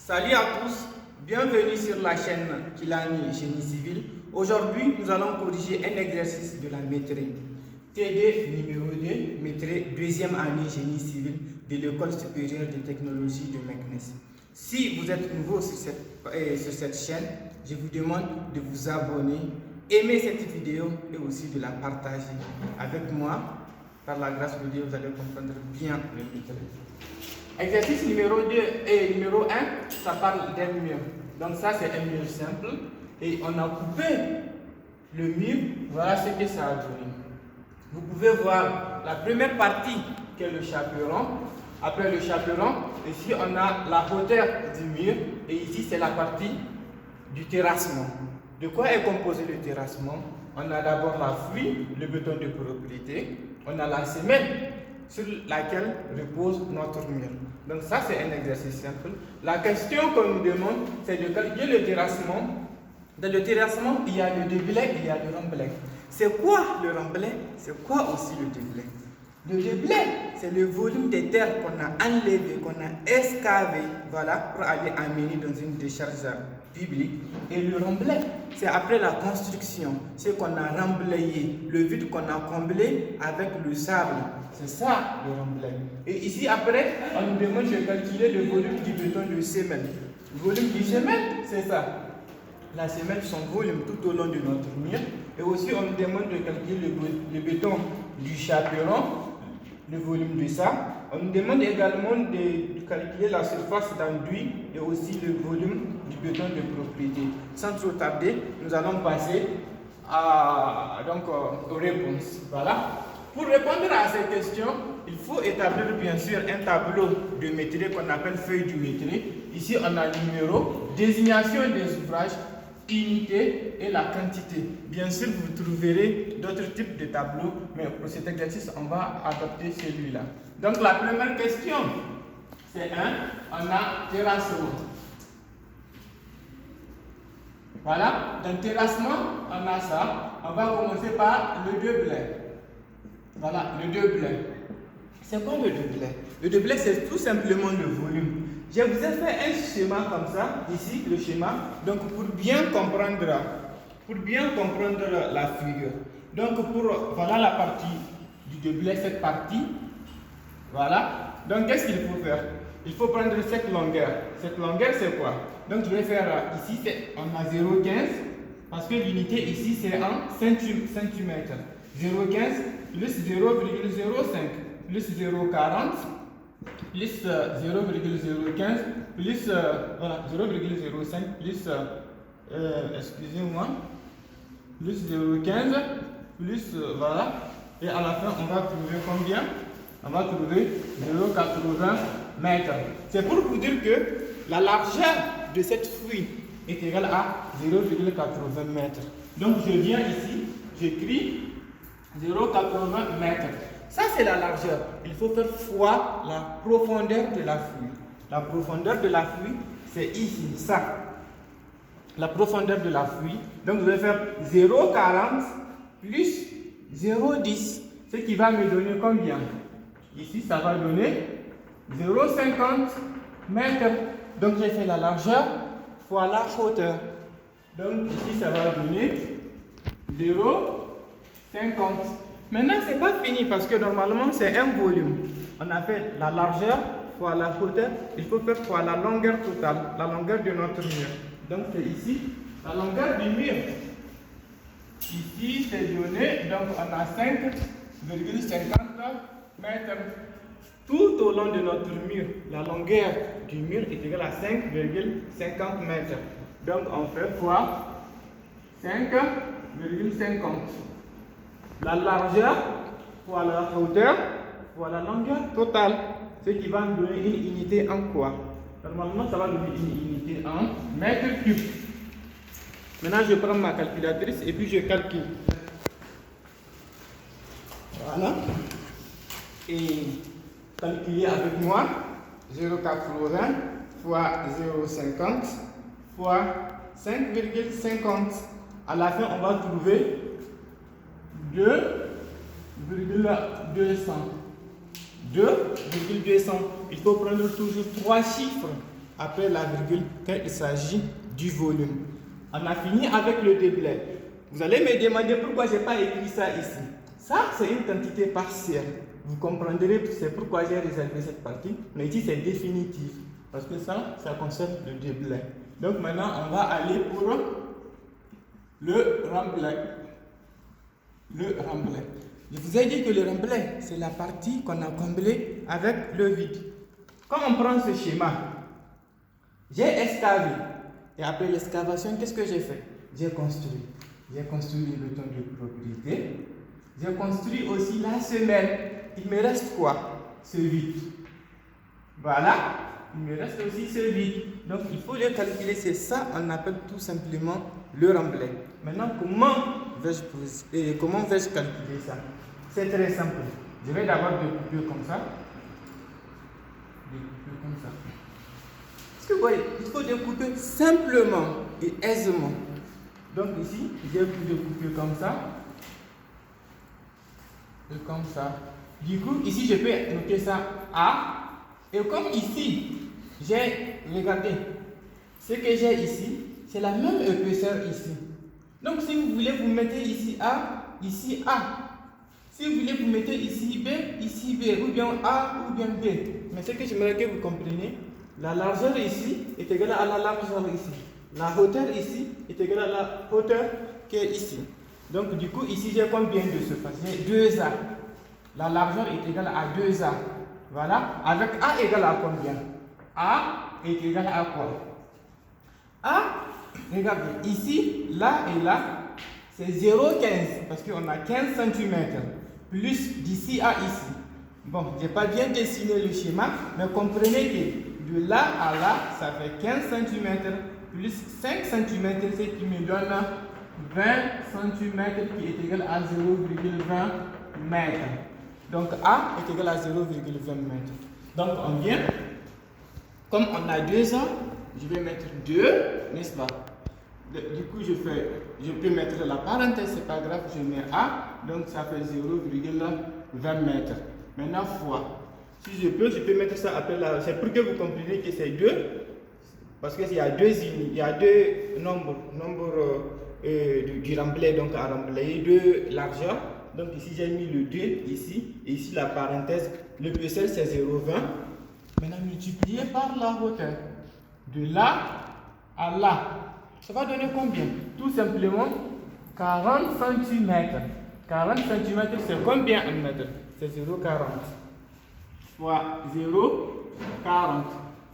Salut à tous, bienvenue sur la chaîne Kilani Génie Civil. Aujourd'hui, nous allons corriger un exercice de la maîtrise. TD numéro 2, maîtrise deuxième année Génie Civil de l'École supérieure de technologie de Meknès. Si vous êtes nouveau sur cette chaîne, je vous demande de vous abonner, aimer cette vidéo et aussi de la partager avec moi. Par la grâce de Dieu, vous allez comprendre bien le maîtrise. Exercice numéro 2 et numéro 1, ça parle d'un mur. Donc ça c'est un mur simple et on a coupé le mur, voilà ce que ça a donné. Vous pouvez voir la première partie qui est le chaperon. Après le chaperon, ici on a la hauteur du mur et ici c'est la partie du terrassement. De quoi est composé le terrassement? On a d'abord la fouille, le béton de propriété, on a la semelle sur laquelle repose notre mur. Donc ça c'est un exercice simple. La question qu'on nous demande, c'est de calculer le terrassement. Dans le terrassement, il y a le déblai et il y a le remblai. C'est quoi le remblai? C'est quoi aussi le déblai? Le déblai, c'est le volume de terre qu'on a enlevé, qu'on a excavé, voilà, pour aller amener dans une décharge publique. Et le remblai, c'est après la construction, c'est qu'on a remblayé, le vide qu'on a comblé avec le sable. C'est ça le remblai. Et ici après, on nous demande de calculer le volume du béton de semelle. Le volume du semelle, c'est ça. La semelle, son volume tout au long de notre mur. Et aussi, on nous demande de calculer le béton du chaperon, le volume de ça. On nous demande également de calculer la surface d'enduit et aussi le volume du béton de propriété. Sans trop tarder, nous allons passer aux réponses. Voilà. Pour répondre à ces questions, il faut établir bien sûr un tableau de maîtrise qu'on appelle feuille du maîtrise. Ici, on a le numéro, désignation des ouvrages, unité et la quantité. Bien sûr, vous trouverez d'autres types de tableaux, mais pour cet exercice, on va adopter celui-là. Donc, la première question, c'est on a terrassement. Voilà, dans le terrassement, on a ça. On va commencer par le déblai. Voilà, le déblai. C'est quoi le déblai? Le déblai, c'est tout simplement le volume. Je vous ai fait un schéma comme ça, ici, le schéma. Donc, pour bien comprendre la figure. Donc, voilà la partie du déblai, cette partie. Voilà. Donc, qu'est-ce qu'il faut faire? Il faut prendre cette longueur. Cette longueur, c'est quoi? Donc, je vais faire ici, on a 0,15 parce que l'unité ici, c'est en centimètres. 0,15 plus 0,05 plus 0,40 plus 0,015 plus voilà, 0,05 plus excusez-moi plus 0,15 plus voilà, et à la fin on va trouver combien? On va trouver 0,80 mètres. C'est pour vous dire que la largeur de cette fouille est égale à 0,80 mètres. Donc je viens ici, j'écris 0,80 mètres. Ça, c'est la largeur. Il faut faire fois la profondeur de la fouille. La profondeur de la fouille, c'est ici, ça. La profondeur de la fouille. Donc, je vais faire 0,40 plus 0,10. Ce qui va me donner combien? Ici, ça va donner 0,50 mètres. Donc, j'ai fait la largeur fois la hauteur. Donc, ici, ça va donner 0,50. Maintenant, ce n'est pas fini parce que normalement, c'est un volume. On a fait la largeur fois la hauteur. Il faut faire fois la longueur totale, la longueur de notre mur. Donc, c'est ici la longueur du mur. Ici, c'est donné. Donc, on a 5,50 mètres. Tout au long de notre mur, la longueur du mur est égale à 5,50 mètres. Donc, on fait fois 5,50. La largeur fois la hauteur fois la longueur totale. Ce qui va nous donner une unité en quoi? Normalement, ça va donner une unité en mètres cubes. Maintenant, je prends ma calculatrice et puis je calcule. Voilà. Et calculer avec moi 0,80 fois 0,50 fois 5,50. À la fin, on va trouver 2,200. Il faut prendre toujours 3 chiffres après la virgule quand il s'agit du volume. On a fini avec le déblai. Vous allez me demander pourquoi je n'ai pas écrit ça ici. Ça, c'est une quantité partielle. Vous comprendrez, c'est pourquoi j'ai réservé cette partie. Mais ici, c'est définitif. Parce que ça concerne le déblai. Donc maintenant, on va aller pour le remblai. Le remblai. Je vous ai dit que le remblai, c'est la partie qu'on a comblée avec le vide. Quand on prend ce schéma, j'ai excavé. Et après l'excavation, qu'est-ce que j'ai fait? J'ai construit. J'ai construit le bouton de propriété. J'ai construit aussi la semelle. Il me reste quoi? Ce vide. Voilà. Il me reste aussi ce vide. Donc il faut le calculer. C'est ça, on appelle tout simplement le remblai. Maintenant, comment vais-je calculer ça? C'est très simple. Je vais d'abord découper comme ça. Découper comme ça. Est-ce que vous voyez? Il faut découper simplement et aisément. Donc ici, j'ai pu découper comme ça. Et comme ça. Du coup, ici, je peux noter ça A. Et comme ici, regardez, ce que j'ai ici, c'est la même épaisseur ici. Donc si vous voulez, vous mettez ici A, ici A. Si vous voulez, vous mettez ici B, ou bien A, ou bien B. Mais ce que j'aimerais que vous compreniez, la largeur ici est égale à la largeur ici. La hauteur ici est égale à la hauteur qui est ici. Donc du coup, ici, j'ai combien de surface? J'ai 2A. La largeur est égale à 2A. Voilà. Avec A égale à combien? A est égal à quoi? A, regardez, ici, là et là, c'est 0,15 parce qu'on a 15 cm. Plus d'ici à ici. Bon, je n'ai pas bien dessiné le schéma, mais comprenez que de là à là, ça fait 15 cm plus 5 cm, ce qui me donne 20 cm qui est égal à 0,20 mètres. Donc A est égal à 0,20 mètres. Donc on vient, comme on a 2 ans, je vais mettre 2, n'est-ce pas? Du coup, je peux mettre la parenthèse, c'est pas grave, je mets A, donc ça fait 0,20 mètres. Maintenant, fois. Si je peux mettre ça après là, c'est pour que vous compreniez que c'est 2, parce qu'il y a deux nombres du remblai, donc à remblayer, deux largeurs. Donc ici, j'ai mis le 2 ici, et ici la parenthèse, l'épaisseur c'est 0,20. Maintenant, multiplié par la hauteur. De là à là. Ça va donner combien? Tout simplement 40 cm. 40 cm, c'est combien en mètres? C'est 0,40. Fois 0,40.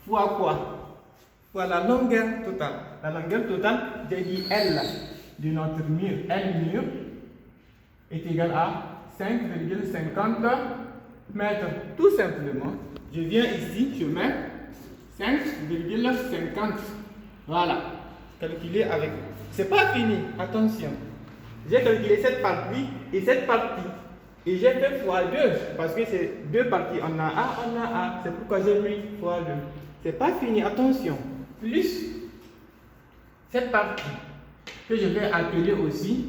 Fois quoi? Fois la longueur totale. La longueur totale, j'ai dit L de notre mur. L mur est égal à 5,50 mètres. Tout simplement, je viens ici, je mets 5,50. Voilà. Calculer avec. C'est pas fini, attention. J'ai calculé cette partie et cette partie. Et j'ai fait x2 parce que c'est deux parties. On a A. C'est pourquoi j'ai mis x2. C'est pas fini, attention. Plus cette partie que je vais appeler aussi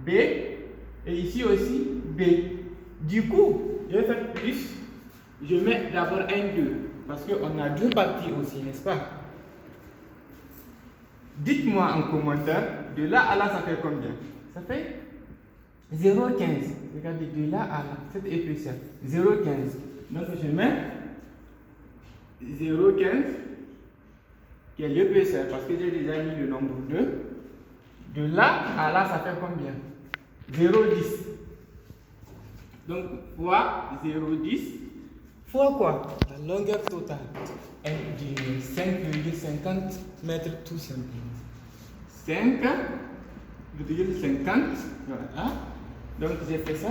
B. Et ici aussi B. Du coup, je vais faire plus. Je mets d'abord un 2. Parce qu'on a deux parties aussi, n'est-ce pas? Dites-moi en commentaire, de là à là, ça fait combien? Ça fait 0,15. Regardez, de là à là, cette épaisseur, 0,15. Donc je mets 0,15 qui est l'épaisseur, parce que j'ai déjà mis le nombre 2. De là à là, ça fait combien? 0,10. Donc, fois 0,10, fois quoi? La longueur totale est de 5,50 mètres tout simplement. 5,50, voilà. Donc j'ai fait ça,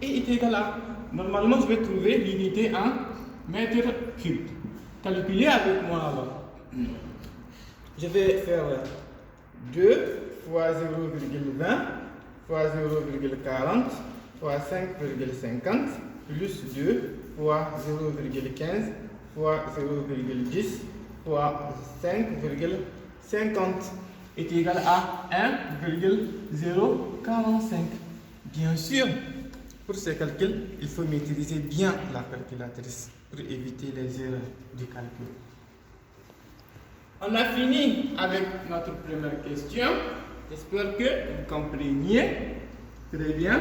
et il est égal à. Normalement, je vais trouver l'unité en mètres cubes. Calculez avec moi alors. Je vais faire 2 fois 0,20 fois 0,40 fois 5,50 plus 2 fois 0,15 fois 0,10 fois 5,50 est égal à 1,045. Bien sûr, pour ce calcul, il faut maîtriser bien la calculatrice pour éviter les erreurs du calcul. On a fini avec notre première question. J'espère que vous compreniez. Très bien.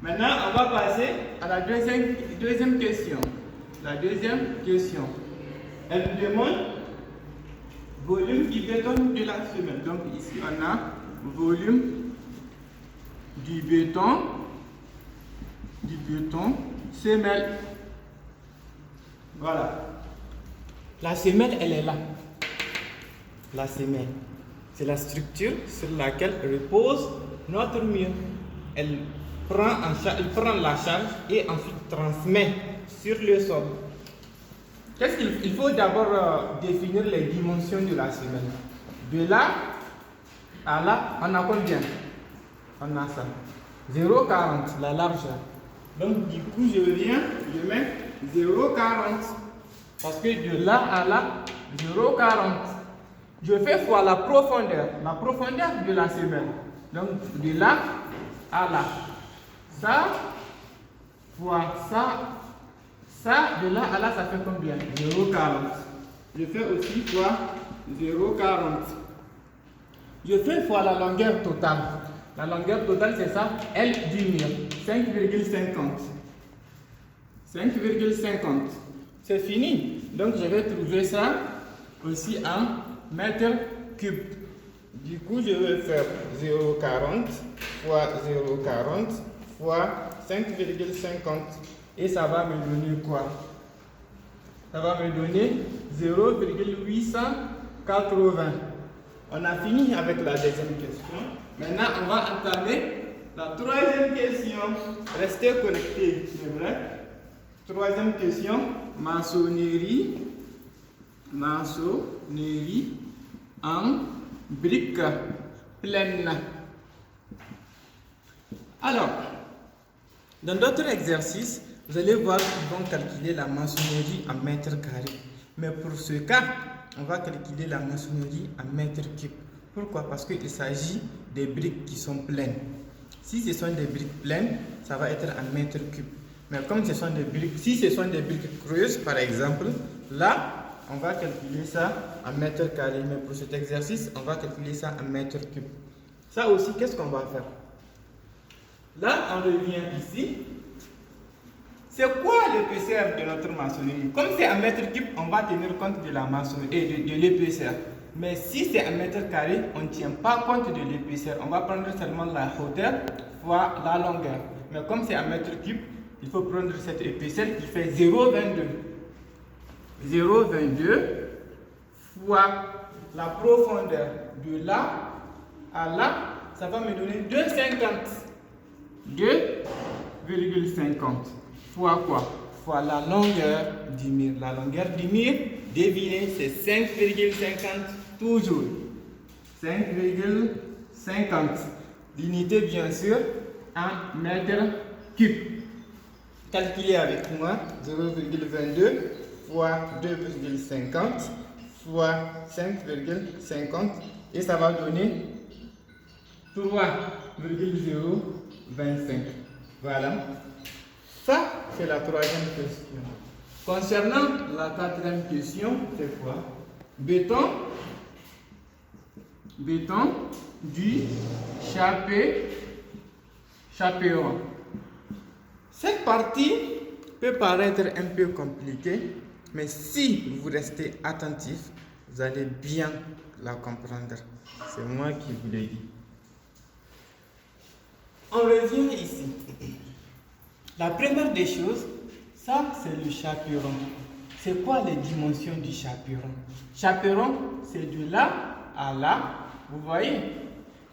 Maintenant, on va passer à la deuxième question. La deuxième question. Elle nous demande volume du béton de la semelle. Donc ici, on a volume du béton semelle. Voilà. La semelle, elle est là. La semelle, c'est la structure sur laquelle repose notre mur. Elle prend la charge et ensuite transmet sur le sol. Qu'est-ce qu'il faut d'abord définir les dimensions de la semelle. De là à là, on a combien? On a ça. 0,40 la largeur. Donc du coup, je mets 0,40 parce que de là à là, 0,40. Je fais fois la profondeur de la semelle. Donc de là à là. Ça fois ça, de là à là, ça fait combien? 0,40. Je fais aussi fois 0,40. Je fais fois la longueur totale. La longueur totale, c'est ça, L du mur, 5,50. 5,50. C'est fini. Donc je vais trouver ça aussi en mètres cubes. Du coup, je vais faire 0,40 fois 0,40 fois 5,50. Et ça va me donner quoi? Ça va me donner 0,880. On a fini avec la deuxième question. Maintenant, on va entamer la troisième question. Restez connectés, c'est vrai. Troisième question, maçonnerie en briques pleines. Alors, dans d'autres exercices, vous allez voir qu'ils vont calculer la maçonnerie en mètres carrés. Mais pour ce cas, on va calculer la maçonnerie en mètres cubes. Pourquoi? Parce qu'il s'agit des briques qui sont pleines. Si ce sont des briques pleines, ça va être en mètres cubes. Mais comme ce sont des briques, si ce sont des briques creuses, par exemple, là, on va calculer ça en mètres carrés. Mais pour cet exercice, on va calculer ça en mètres cubes. Ça aussi, qu'est-ce qu'on va faire? Là, on revient ici. C'est quoi l'épaisseur de notre maçonnerie? Comme c'est en mètres cubes, on va tenir compte de la maçonnerie et de l'épaisseur. Mais si c'est en mètres carrés, on ne tient pas compte de l'épaisseur. On va prendre seulement la hauteur fois la longueur. Mais comme c'est en mètres cubes, il faut prendre cette épaisseur qui fait 0,22. 0,22 fois la profondeur de là à là, ça va me donner 2,50. 2,50 fois quoi? Fois la longueur du mur. La longueur du mur, devinez, c'est 5,50 toujours. 5,50. L'unité, bien sûr, en mètres cubes. Calculez avec moi 0,22 fois 2,50 fois 5,50 et ça va donner 3,025. Voilà. Ça, c'est la troisième question. Concernant la quatrième question, c'est quoi? Béton du chaperon. Cette partie peut paraître un peu compliquée, mais si vous restez attentif, vous allez bien la comprendre. C'est moi qui vous l'ai dit. On revient ici. La première des choses, ça c'est le chaperon. C'est quoi les dimensions du chaperon? Chaperon, c'est de là à là, vous voyez?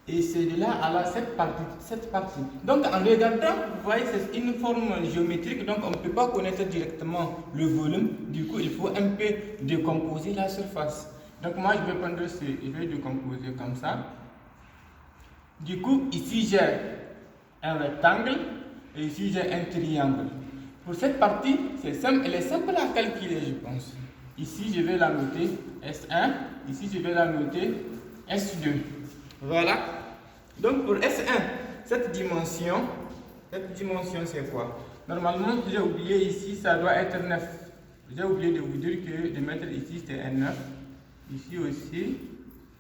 Et c'est de là à là, cette partie. Donc en regardant, vous voyez, c'est une forme géométrique, donc on ne peut pas connaître directement le volume. Du coup, il faut un peu décomposer la surface. Donc moi, je vais prendre je vais décomposer comme ça. Du coup, ici j'ai un rectangle et ici j'ai un triangle. Pour cette partie, c'est simple, elle est simple à calculer, je pense. Ici, je vais la noter S1, ici, je vais la noter S2. Voilà. Donc pour S1, cette dimension c'est quoi? Normalement, j'ai oublié ici, ça doit être 9. J'ai oublié de vous dire que de mettre ici, c'est un 9. Ici aussi,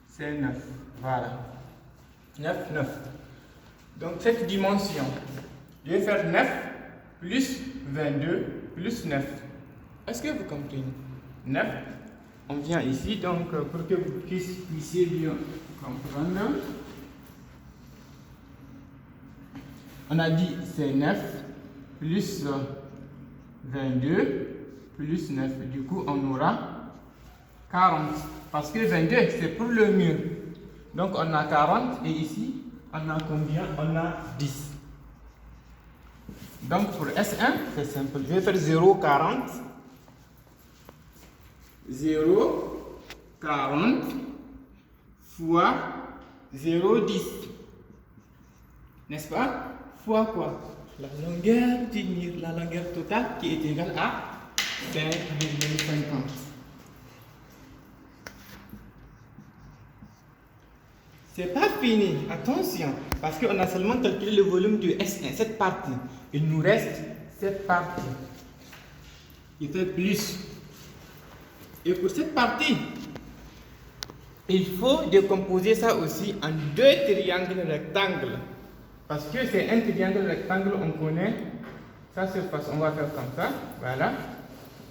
c'est 9. Voilà. 9, 9. Donc cette dimension, je vais faire 9 plus 22 plus 9. Est-ce que vous comprenez? 9. On vient ici, donc pour que vous puissiez bien comprendre. On a dit c'est 9 plus 22 plus 9. Du coup, on aura 40. Parce que 22, c'est pour le mur. Donc, on a 40 et ici, on a combien? On a 10. Donc, pour S1, c'est simple. Je vais faire 0, 40. 0, 40 fois 0, 10. N'est-ce pas? Fois quoi? La longueur du mur, la longueur totale qui est égale à 5,50. C'est pas fini, attention, parce qu'on a seulement calculé le volume du S1, cette partie. Il nous reste cette partie. Il fait plus. Et pour cette partie, il faut décomposer ça aussi en deux triangles rectangles. Parce que c'est un triangle rectangle, on connaît sa surface. On va faire comme ça, voilà.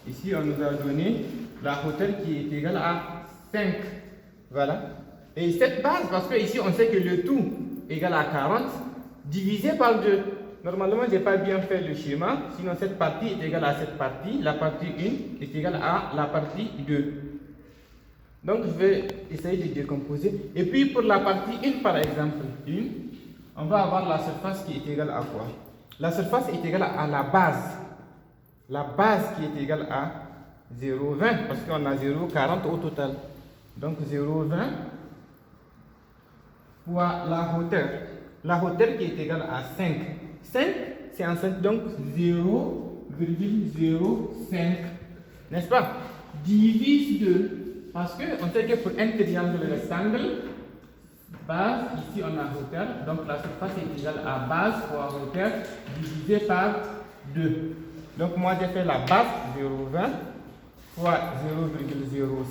Ici, on nous a donné la hauteur qui est égale à 5. Voilà. Et cette base, parce que ici, on sait que le tout est égal à 40, divisé par 2. Normalement, je n'ai pas bien fait le schéma, sinon cette partie est égale à cette partie. La partie 1 est égale à la partie 2. Donc, je vais essayer de décomposer. Et puis, pour la partie 1, par exemple, 1, on va avoir la surface qui est égale à quoi? La surface est égale à la base. La base qui est égale à 0,20 parce qu'on a 0,40 au total. Donc 0,20 fois la hauteur. La hauteur qui est égale à 5. 5, c'est en 5, donc 0,05. N'est-ce pas? Divise 2. Parce qu'on sait que pour un triangle rectangle, base, ici on a hauteur, donc la surface est égale à base fois hauteur divisé par 2. Donc moi j'ai fait la base 0,20 fois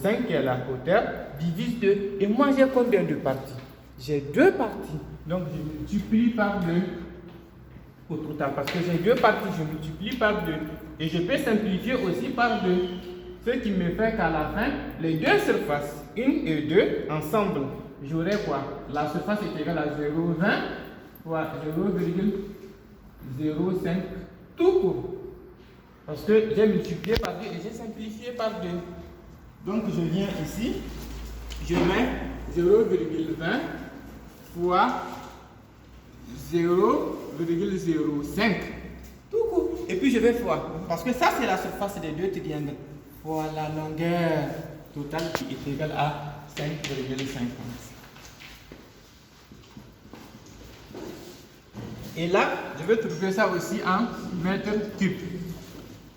0,05 qui est la hauteur divise 2. Et moi j'ai combien de parties? J'ai 2 parties. Donc je multiplie par 2 au total. Parce que j'ai 2 parties, je multiplie par 2. Et je peux simplifier aussi par 2. Ce qui me fait qu'à la fin, les deux surfaces, 1 et 2, ensemble, j'aurai quoi? La surface est égale à 0,20 fois 0,05 tout court. Parce que j'ai multiplié par 2 et j'ai simplifié par 2. Donc je viens ici, je mets 0,20 fois 0,05 tout court. Et puis je vais fois, parce que ça c'est la surface des deux triangles, fois la longueur totale qui est égale à 5,50. Et là, je vais trouver ça aussi en mètres cubes.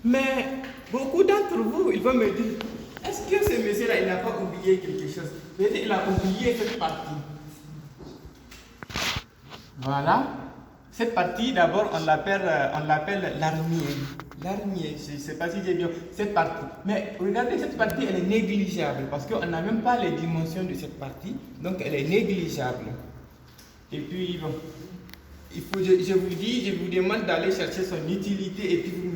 Mais beaucoup d'entre vous, ils vont me dire, est-ce que ce monsieur-là, il n'a pas oublié quelque chose? Peut-être il a oublié cette partie. Voilà. Cette partie, d'abord, on l'appelle l'armier. L'armier, je ne sais pas si j'ai bien cette partie. Mais regardez, cette partie, elle est négligeable parce qu'on n'a même pas les dimensions de cette partie. Donc, elle est négligeable. Et puis, bon, je vous dis, je vous demande d'aller chercher son utilité et puis vous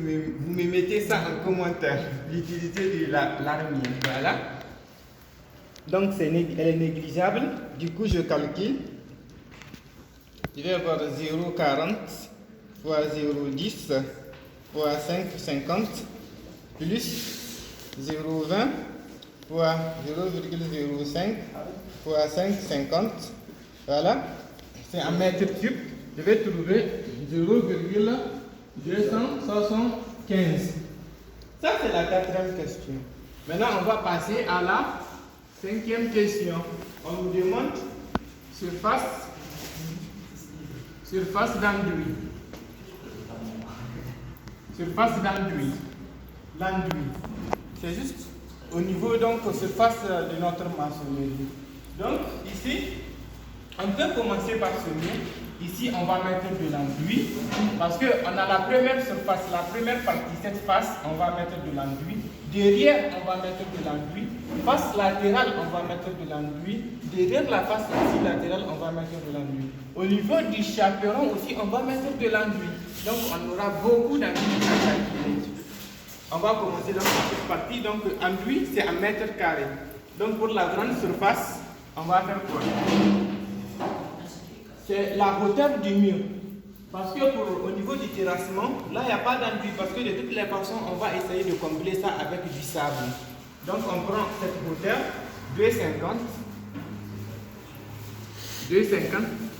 me mettez ça en commentaire. L'utilité de l'armier. Voilà. Donc, elle est négligeable. Du coup, je calcule. Je vais avoir 0,40 fois 0,10 fois 5,50 plus 0,20 fois 0,05 fois 5,50. Voilà. C'est en mètres cubes. Je vais trouver 0,275. Ça, c'est la 4e question. Maintenant, on va passer à la 5e question. On nous demande surface d'enduit. Surface d'enduit. L'enduit. C'est juste au niveau, donc, surface de notre maçonnerie. Donc, ici, on peut commencer par ce mur. Ici, on va mettre de l'enduit. Parce qu'on a la première surface, la première partie, cette face, on va mettre de l'enduit. Derrière, on va mettre de l'enduit. Face latérale, on va mettre de l'enduit. Derrière la face aussi latérale, on va mettre de l'enduit. Au niveau du chaperon aussi, on va mettre de l'enduit. Donc, on aura beaucoup d'enduit à calculer. On va commencer dans cette partie. Donc, enduit, c'est un mètre carré. Donc, pour la grande surface, on va faire quoi? C'est la hauteur du mur. Parce que au niveau du terrassement, là, il n'y a pas d'enduit. Parce que de toutes les façons, on va essayer de combler ça avec du sable. Donc, on prend cette hauteur, 2,50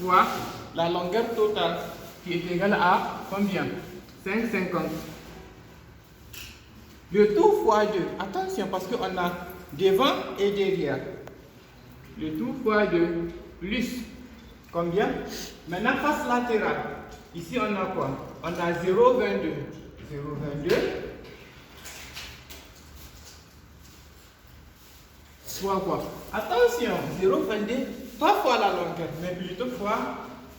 fois la longueur totale, qui est égale à combien? 5,50. Le tout fois 2. Attention, parce qu'on a devant et derrière. Le tout fois 2 plus combien? Maintenant, face latérale. Ici, on a quoi? On a 0,22. 0,22 fois quoi? Attention, 0,22, pas fois la longueur, mais plutôt fois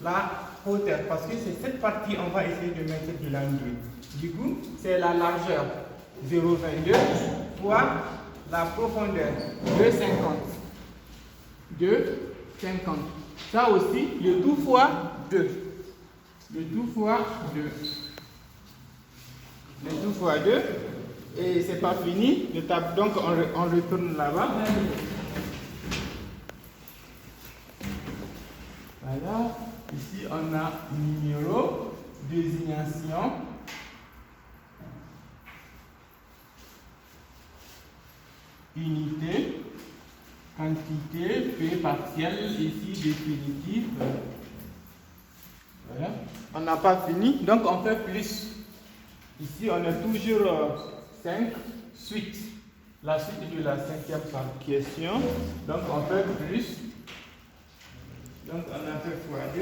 la hauteur. Parce que c'est cette partie, on va essayer de mettre de l'enduit. Du coup, c'est la largeur. 0,22 fois la profondeur. 2,50. 2,50. Ça aussi, le tout fois 2. Le tout fois 2. Le tout fois 2. Et c'est pas fini. Donc on retourne là-bas. Voilà. Ici on a numéro, désignation. Unité, quantité, P partiel, ici définitif. Voilà. On n'a pas fini, donc on fait plus. Ici on a toujours 5 suite. La suite de la 5e question. Donc on fait plus. Donc on a fait fois 2.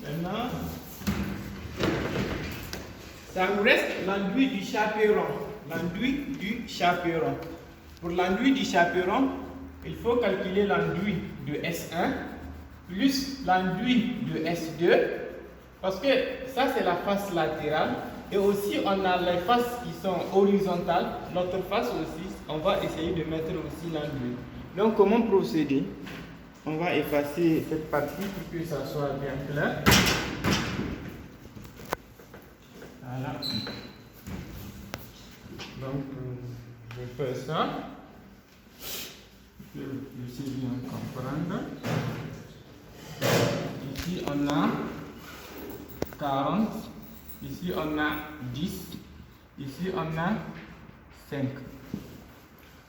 Maintenant, ça nous reste l'enduit du chaperon. L'enduit du chaperon. Pour l'enduit du chaperon, il faut calculer l'enduit de S1 plus l'enduit de S2, parce que ça c'est la face latérale, et aussi on a les faces qui sont horizontales, l'autre face aussi, on va essayer de mettre aussi l'enduit. Donc comment procéder? On va effacer cette partie pour que ça soit bien clair. Voilà. Donc je fais ça. Je sais bien comprendre. Ici on a 40. Ici on a 10. Ici on a 5.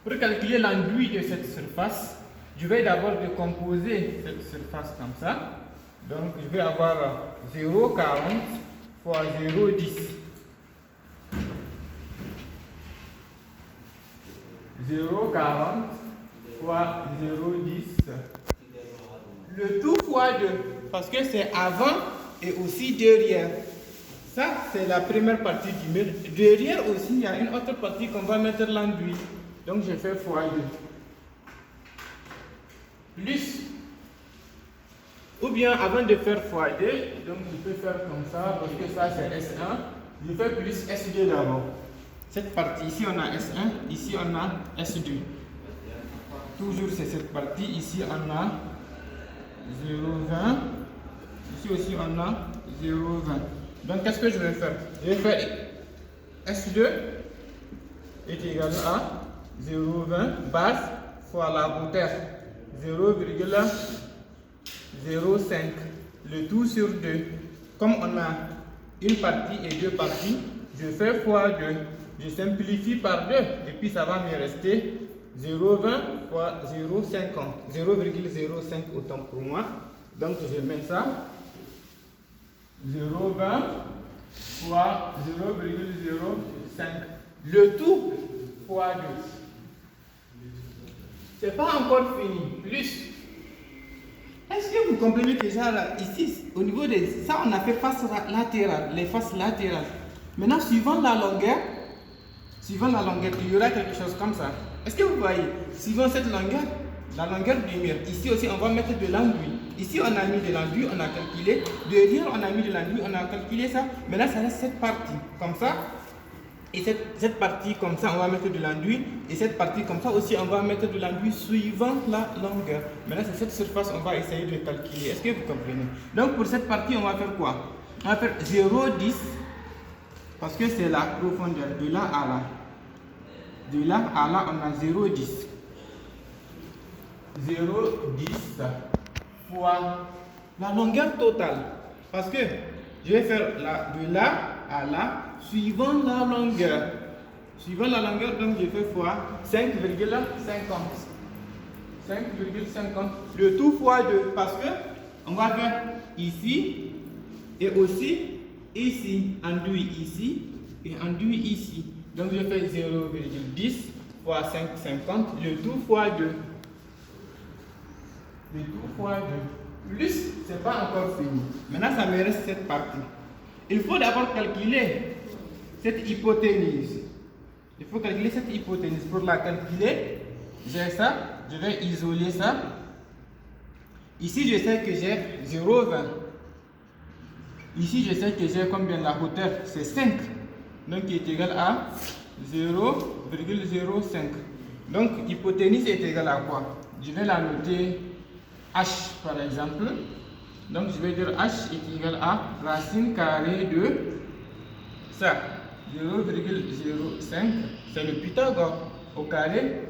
Pour calculer l'enduit de cette surface, je vais d'abord décomposer cette surface comme ça. Donc je vais avoir 0,40 fois 0,10. 0,40 fois 0,10. Le tout fois 2, parce que c'est avant et aussi derrière. Ça, c'est la première partie du mur. Derrière aussi, il y a une autre partie qu'on va mettre l'enduit. Donc je fais fois 2. Plus. Ou bien avant de faire fois 2, donc je peux faire comme ça, parce que ça c'est S1. Je fais plus S2 d'abord. Cette partie, ici on a S1, ici on a S2. Toujours c'est cette partie, ici on a 0,20. Ici aussi on a 0,20. Donc qu'est-ce que je vais faire? Je vais faire S2 est égal à 0,20 base fois la hauteur 0,05. Le tout sur 2. Comme on a une partie et deux parties, je fais fois 2. Je simplifie par 2 et puis ça va me rester 0,20 fois 0,50. 0,05 autant pour moi. Donc je mets ça. 0,20 fois 0,05. Le tout fois 2. C'est pas encore fini. Plus. Est-ce que vous comprenez déjà là, ici, au niveau de ça, on a fait face latérale, les faces latérales. Maintenant, suivant la longueur, il y aura quelque chose comme ça. Est-ce que vous voyez? Suivant cette longueur, la longueur du mur. Ici aussi, on va mettre de l'enduit. Ici, on a mis de l'enduit, on a calculé. Derrière, on a mis de l'enduit, on a calculé ça. Maintenant, ça reste cette partie, comme ça. Et cette partie comme ça, on va mettre de l'enduit. Et cette partie comme ça aussi, on va mettre de l'enduit suivant la longueur. Maintenant, c'est cette surface, on va essayer de calculer. Est-ce que vous comprenez? Donc, pour cette partie, on va faire quoi? On va faire 0,10 parce que c'est la profondeur de là à là. De là à là, on a 0,10. 0,10 fois la longueur totale. Parce que je vais faire de là à là suivant la longueur. Suivant la longueur, donc je fais fois 5,50. 5,50. Le tout fois 2. Parce que on va faire ici et aussi ici. Enduit ici et enduit ici. Donc je fais 0,10 fois 5,50. Le tout fois 2. Le tout fois 2. Plus, c'est pas encore fini. Maintenant, ça me reste cette partie. Il faut d'abord calculer cette hypoténuse. Il faut calculer cette hypoténuse. Pour la calculer, j'ai ça. Je vais isoler ça. Ici, je sais que j'ai 0,20. Ici, je sais que j'ai combien? La hauteur, c'est 5. Donc, qui est égal à 0,05. Donc, hypoténuse est égale à quoi? Je vais la noter H par exemple. Donc je vais dire H est égal à racine carrée de ça. 0,05. C'est le Pythagore au carré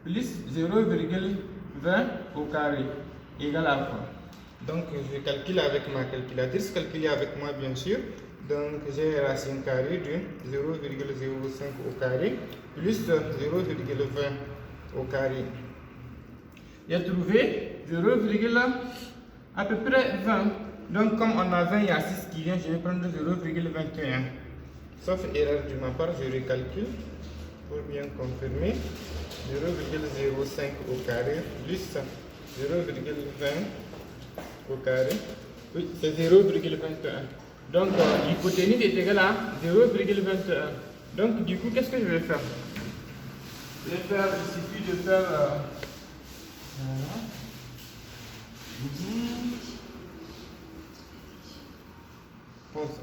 plus 0,20 au carré égal à quoi? Donc je calcule avec ma calculatrice. Calculer avec moi bien sûr. Donc j'ai racine carrée de 0,05 au carré plus 0,20 au carré. J'ai trouvé 0, à peu près 20. Donc comme on a 20, il y a 6 qui vient, je vais prendre 0,21. Sauf erreur de ma part, je recalcule pour bien confirmer. 0,05 au carré plus 0,20 au carré. Oui, c'est 0,21. Donc l'hypoténuse est égale à 0,21. Donc du coup, qu'est-ce que je vais faire? Je vais faire, il suffit de faire... voilà. Pause,